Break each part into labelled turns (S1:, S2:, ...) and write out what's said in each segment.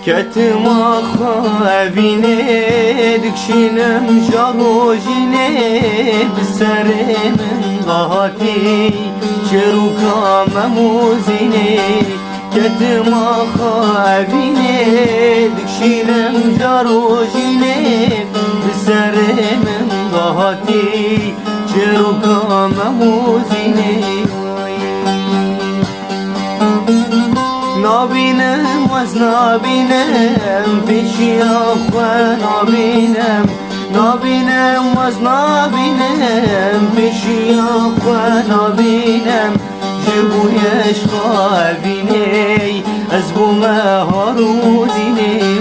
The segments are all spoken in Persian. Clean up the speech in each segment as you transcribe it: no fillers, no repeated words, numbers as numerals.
S1: كتما خوابيني دكشينم جاروجيني بالسر من ضهاتي شروكا مموزيني كتما خوابيني دكشينم جاروجيني بالسر من ضهاتي شروكا مموزيني نابینم از نابینم پیشی آخوان نابینم از نابینم پیشی آخوان نابینم جبویش خوابینی از بومه هارودینی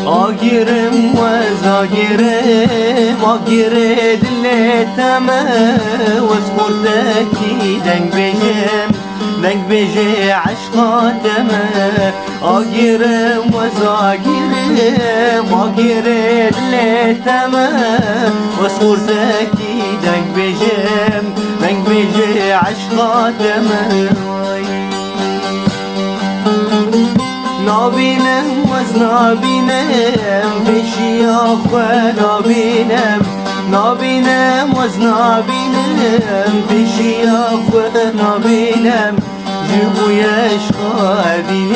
S1: آگیرم و زاگیرم آگیره دلتم و سپردکی دنگ بیجه عشقاتم آگیرم و زاگیرم آگیره دلتم و سپردکی دنگ بیجه عشقاتم نابینم از نابینم پیشی آخوه نابینم از نابینم پیشی آخوه نابینم جبویش خوابینی